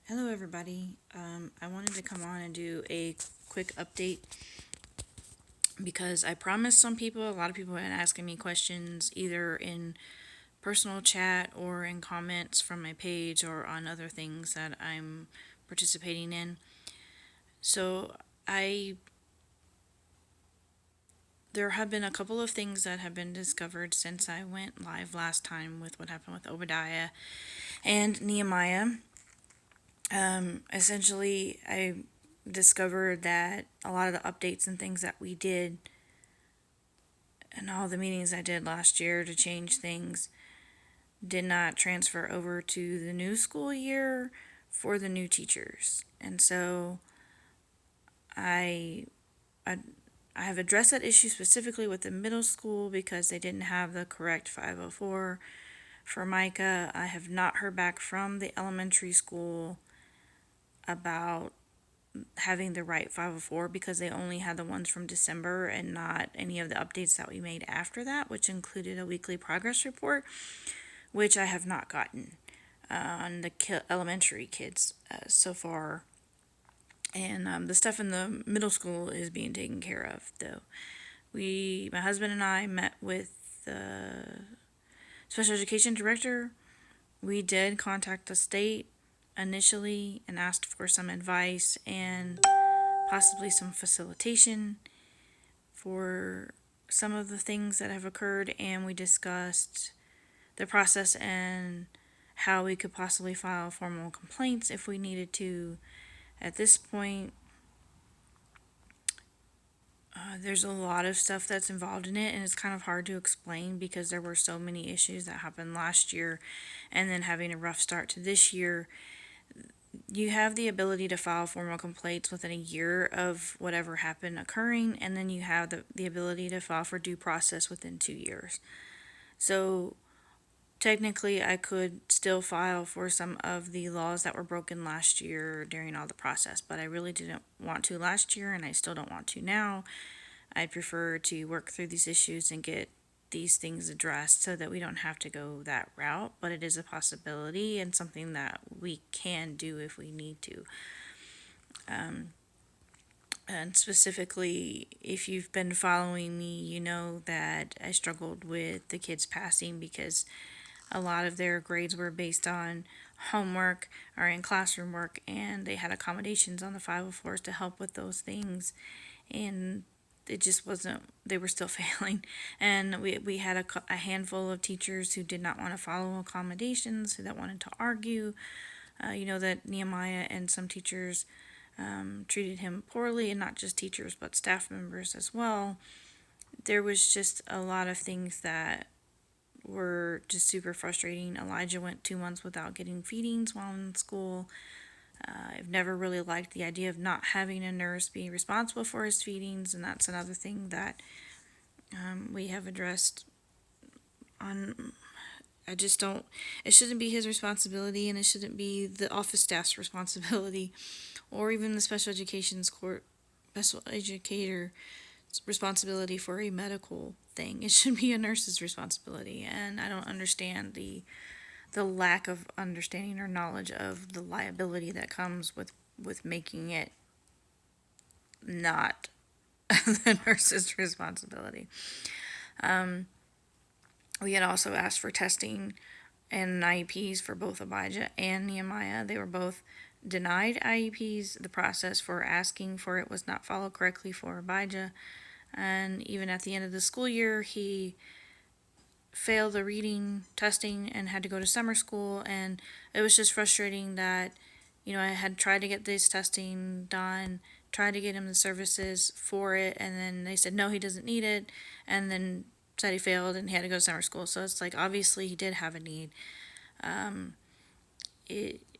Hello, everybody. I wanted to come on and do a quick update because I promised some people, a lot of people have been asking me questions either in personal chat or in comments from my page or on other things that I'm participating in. So, I there have been a couple of things that have been discovered since I went live last time with what happened with Obadiah and Nehemiah. Essentially, I discovered that a lot of the updates and things that we did and all the meetings I did last year to change things did not transfer over to the new school year for the new teachers. And so I I, I have addressed that issue specifically with the middle school because they didn't have the correct 504 for Micah. I have not heard back from the elementary school about having the right 504 because they only had the ones from December and not any of the updates that we made after that, which included a weekly progress report, which I have not gotten on the elementary kids so far. And the stuff in the middle school is being taken care of, though. My husband and I met with the special education director. We did contact the state initially and asked for some advice and possibly some facilitation for some of the things that have occurred, and we discussed the process and how we could possibly file formal complaints if we needed to. At this point, there's a lot of stuff that's involved in it, and it's kind of hard to explain because there were so many issues that happened last year, and then having a rough start to this year. You have the ability to file formal complaints within a year of whatever happened occurring, and then you have the ability to file for due process within 2 years. So technically, I could still file for some of the laws that were broken last year during all the process, but I really didn't want to last year, and I still don't want to now. I prefer to work through these issues and get these things addressed so that we don't have to go that route, but it is a possibility and something that we can do if we need to. And specifically, if you've been following me, you know that I struggled with the kids passing because a lot of their grades were based on homework or in classroom work, and they had accommodations on the 504s to help with those things. And it just wasn't, they were still failing. And we had a handful of teachers who did not want to follow accommodations, who that wanted to argue. That Nehemiah and some teachers treated him poorly, and not just teachers, but staff members as well. There was just a lot of things that were just super frustrating. Elijah went 2 months without getting feedings while in school. I've never really liked the idea of not having a nurse be responsible for his feedings, and that's another thing that we have addressed on. I just don't, it shouldn't be his responsibility, and it shouldn't be the office staff's responsibility, or even the special educator responsibility for a medical thing. It should be a nurse's responsibility, and I don't understand the lack of understanding or knowledge of the liability that comes with making it not the nurse's responsibility. We had also asked for testing and IEPs for both Abijah and Nehemiah. They were both denied IEPs. The process for asking for it was not followed correctly for Abijah. And even at the end of the school year, he failed the reading testing and had to go to summer school. And it was just frustrating that, I had tried to get this testing done, tried to get him the services for it, and then they said, no, he doesn't need it. And then said he failed and he had to go to summer school. So it's like, obviously, he did have a need.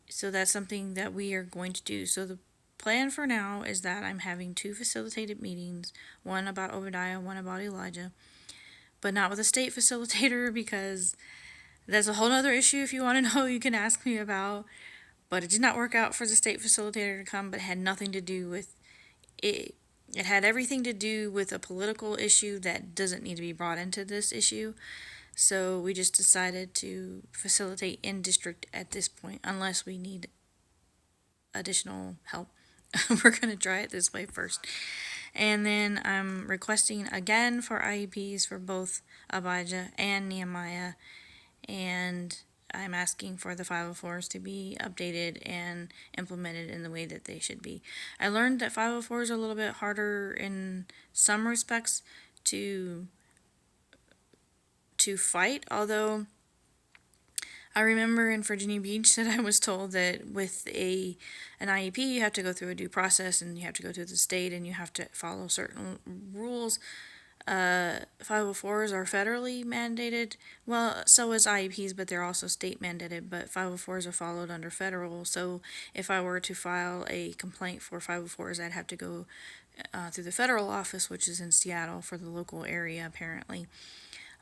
So that's something that we are going to do. So the plan for now is that I'm having two facilitated meetings, one about Obadiah, one about Elijah, but not with a state facilitator because that's a whole other issue. If you want to know, you can ask me about. But it did not work out for the state facilitator to come, but it had nothing to do with it. It had everything to do with a political issue that doesn't need to be brought into this issue. So we just decided to facilitate in district at this point, unless we need additional help. We're going to try it this way first. And then I'm requesting again for IEPs for both Abijah and Nehemiah. And I'm asking for the 504s to be updated and implemented in the way that they should be. I learned that 504s are a little bit harder in some respects to fight, although I remember in Virginia Beach that I was told that with an IEP you have to go through a due process and you have to go to the state and you have to follow certain rules. 504s are federally mandated. Well, so is IEPs, but they're also state mandated. But 504s are followed under federal. So if I were to file a complaint for 504s, I'd have to go through the federal office, which is in Seattle for the local area, apparently.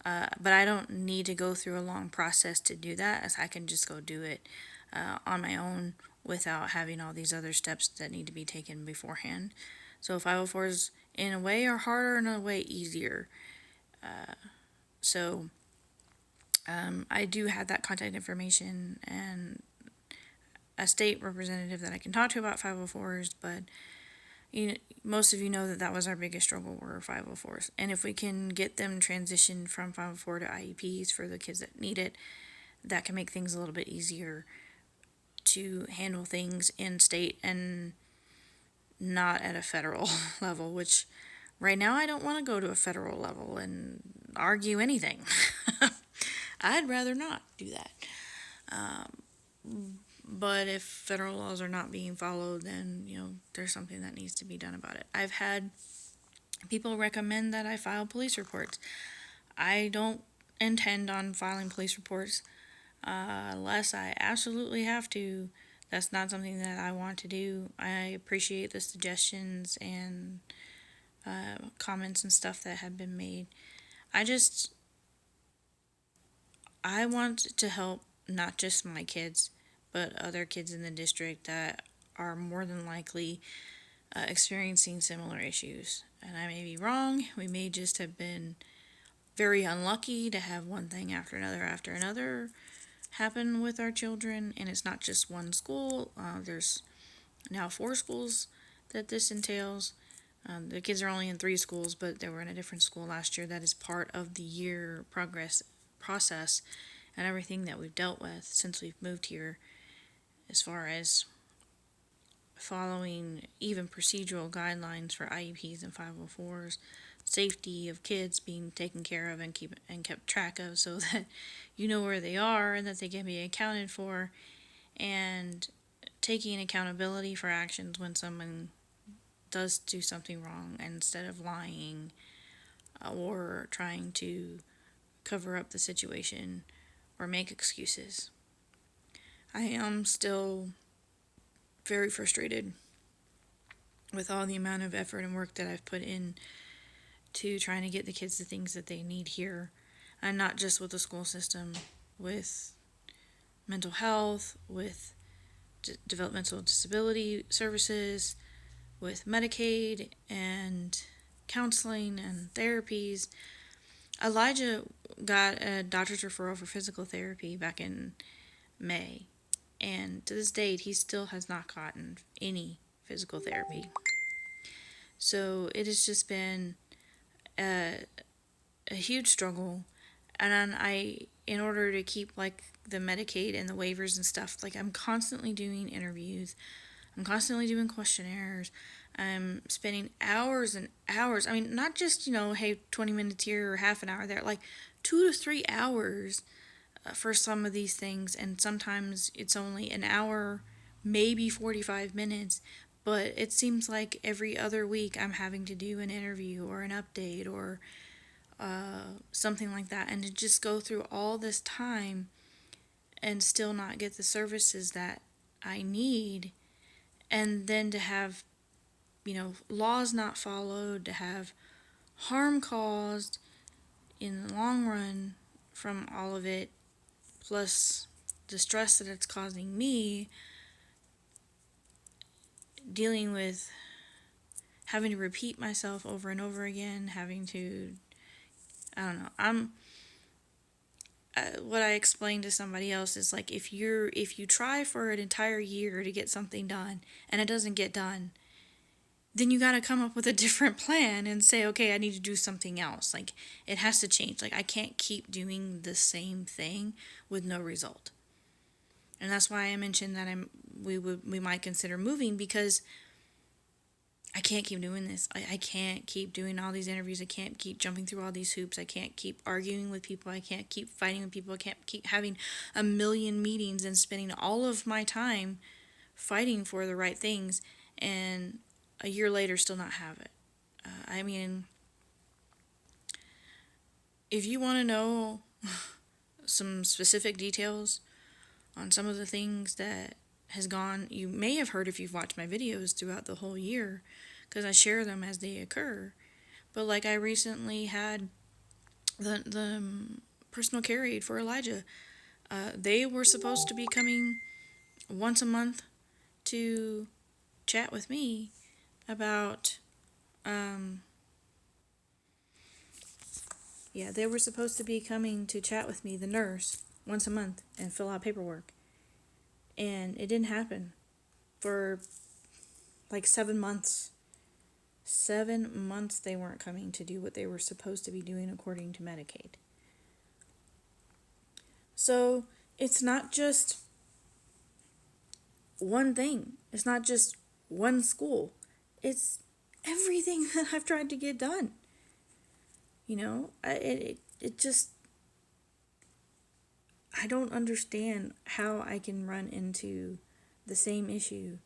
But I don't need to go through a long process to do that, as I can just go do it on my own without having all these other steps that need to be taken beforehand. So 504s in a way are harder, in a way easier. So I do have that contact information and a state representative that I can talk to about 504s, but most of you know that was our biggest struggle were 504s. And if we can get them transitioned from 504 to IEPs for the kids that need it, that can make things a little bit easier to handle things in state and not at a federal level, which right now I don't want to go to a federal level and argue anything. I'd rather not do that. But if federal laws are not being followed, then, there's something that needs to be done about it. I've had people recommend that I file police reports. I don't intend on filing police reports unless I absolutely have to. That's not something that I want to do. I appreciate the suggestions and comments and stuff that have been made. I want to help not just my kids, but other kids in the district that are more than likely experiencing similar issues. And I may be wrong. We may just have been very unlucky to have one thing after another happen with our children. And it's not just one school. There's now 4 schools that this entails. The kids are only in 3 schools, but they were in a different school last year. That is part of the year process and everything that we've dealt with since we've moved here, as far as following even procedural guidelines for IEPs and 504s, safety of kids being taken care of and kept track of so that you know where they are and that they can be accounted for, and taking accountability for actions when someone does do something wrong instead of lying or trying to cover up the situation or make excuses. I am still very frustrated with all the amount of effort and work that I've put in to trying to get the kids the things that they need here, and not just with the school system, with mental health, with developmental disability services, with Medicaid and counseling and therapies. Elijah got a doctor's referral for physical therapy back in May, and to this date he still has not gotten any physical therapy. So it has just been a huge struggle. And in order to keep the Medicaid and the waivers and stuff, I'm constantly doing interviews, I'm constantly doing questionnaires, I'm spending hours and hours. I mean, not just, hey, 20 minutes here or half an hour there, 2 to 3 hours for some of these things. And sometimes it's only an hour, maybe 45 minutes. But it seems like every other week I'm having to do an interview or an update or something like that. And to just go through all this time and still not get the services that I need. And then to have laws not followed, to have harm caused in the long run from all of it, plus the stress that it's causing me, dealing with having to repeat myself over and over again, having to, I don't know, what I explained to somebody else is like if you try for an entire year to get something done and it doesn't get done, then you got to come up with a different plan and say, okay, I need to do something else. Like it has to change. Like I can't keep doing the same thing with no result. And that's why I mentioned that we might consider moving, because I can't keep doing this. I can't keep doing all these interviews. I can't keep jumping through all these hoops. I can't keep arguing with people. I can't keep fighting with people. I can't keep having a million meetings and spending all of my time fighting for the right things and a year later still not have it. I mean, if you want to know some specific details on some of the things that has gone, you may have heard if you've watched my videos throughout the whole year, because I share them as they occur. But like I recently had the personal care aide for Elijah. They were supposed to be coming once a month to chat with me about they were supposed to be coming to chat with me, the nurse, once a month and fill out paperwork. And it didn't happen for like 7 months. 7 months they weren't coming to do what they were supposed to be doing according to Medicaid. So it's not just one thing. It's not just one school. It's everything that I've tried to get done. You know, it just, I don't understand how I can run into the same issue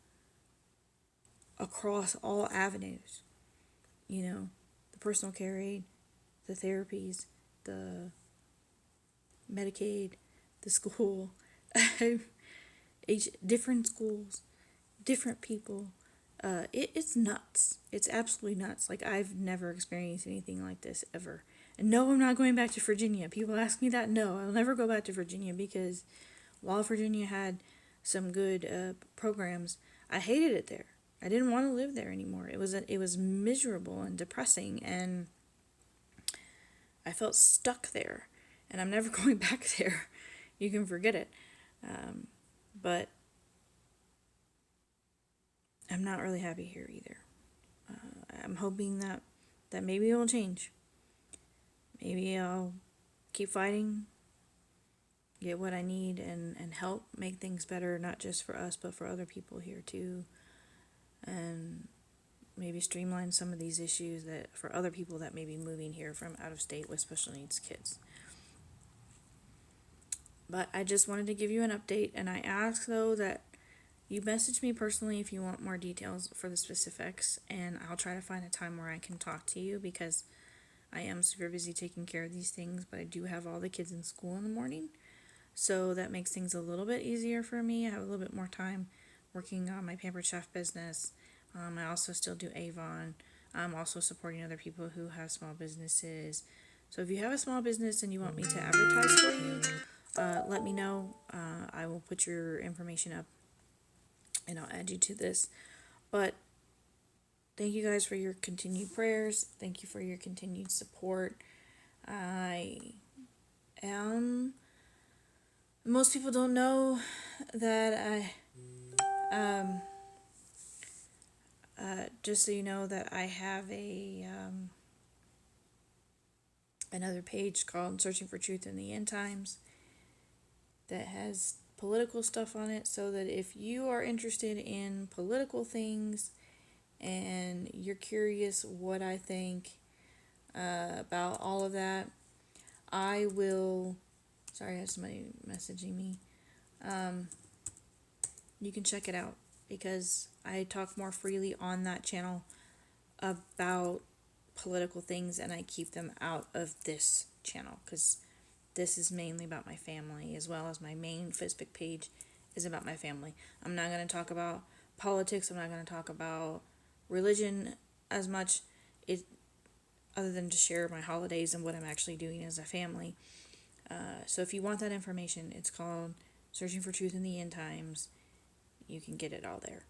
across all avenues. You know, the personal care aid, the therapies, the Medicaid, the school, different schools, different people. It's nuts. It's absolutely nuts. Like, I've never experienced anything like this ever. And no, I'm not going back to Virginia. People ask me that. No, I'll never go back to Virginia, because while Virginia had some good programs, I hated it there. I didn't want to live there anymore. It was miserable and depressing, and I felt stuck there. And I'm never going back there. You can forget it. But I'm not really happy here either. I'm hoping that maybe it'll change. Maybe I'll keep fighting, get what I need, and help make things better, not just for us, but for other people here too. And maybe streamline some of these issues that for other people that may be moving here from out of state with special needs kids. But I just wanted to give you an update, and I ask though that you message me personally if you want more details for the specifics, and I'll try to find a time where I can talk to you, because I am super busy taking care of these things, but I do have all the kids in school in the morning, so that makes things a little bit easier for me. I have a little bit more time working on my Pampered Chef business. I also still do Avon. I'm also supporting other people who have small businesses. So if you have a small business and you want me to advertise for you, let me know. I will put your information up and I'll add you to this. But thank you guys for your continued prayers. Thank you for your continued support. Most people don't know that just so you know that I have another page called Searching for Truth in the End Times that has political stuff on it, so that if you are interested in political things and you're curious what I think about all of that, I will, sorry, I had somebody messaging me, you can check it out, because I talk more freely on that channel about political things, and I keep them out of this channel, because this is mainly about my family, as well as my main Facebook page is about my family. I'm not going to talk about politics. I'm not going to talk about religion as much, other than to share my holidays and what I'm actually doing as a family. So if you want that information, it's called Searching for Truth in the End Times. You can get it all there.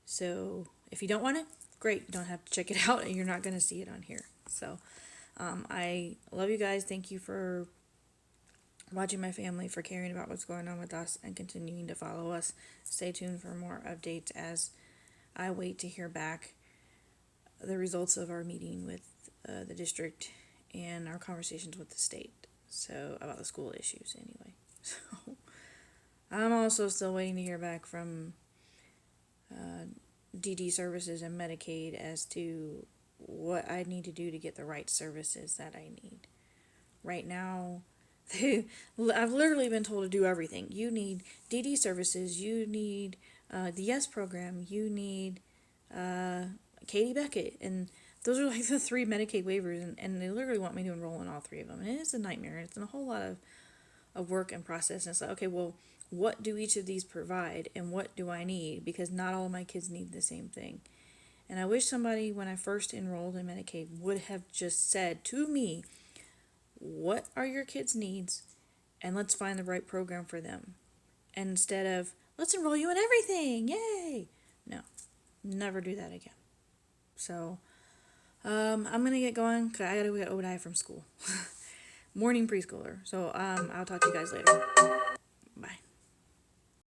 So if you don't want it, great. You don't have to check it out, and you're not going to see it on here. So I love you guys. Thank you for watching my family, for caring about what's going on with us, and continuing to follow us. Stay tuned for more updates as I wait to hear back the results of our meeting with the district and our conversations with the state. So, about the school issues, anyway. So, I'm also still waiting to hear back from DD services and Medicaid as to what I need to do to get the right services that I need. Right now, I've literally been told to do everything. You need DD services, you need the YES program, you need Katie Beckett, and those are like the three Medicaid waivers, and they literally want me to enroll in all three of them, and it is a nightmare. It's a whole lot of work and process, and it's like, okay, well, what do each of these provide, and what do I need? Because not all of my kids need the same thing. And I wish somebody, when I first enrolled in Medicaid, would have just said to me, what are your kids' needs, and let's find the right program for them. And instead of, let's enroll you in everything, yay! No, never do that again. So, I'm gonna get going, because I gotta get Obadiah from school. Morning preschooler. So, I'll talk to you guys later.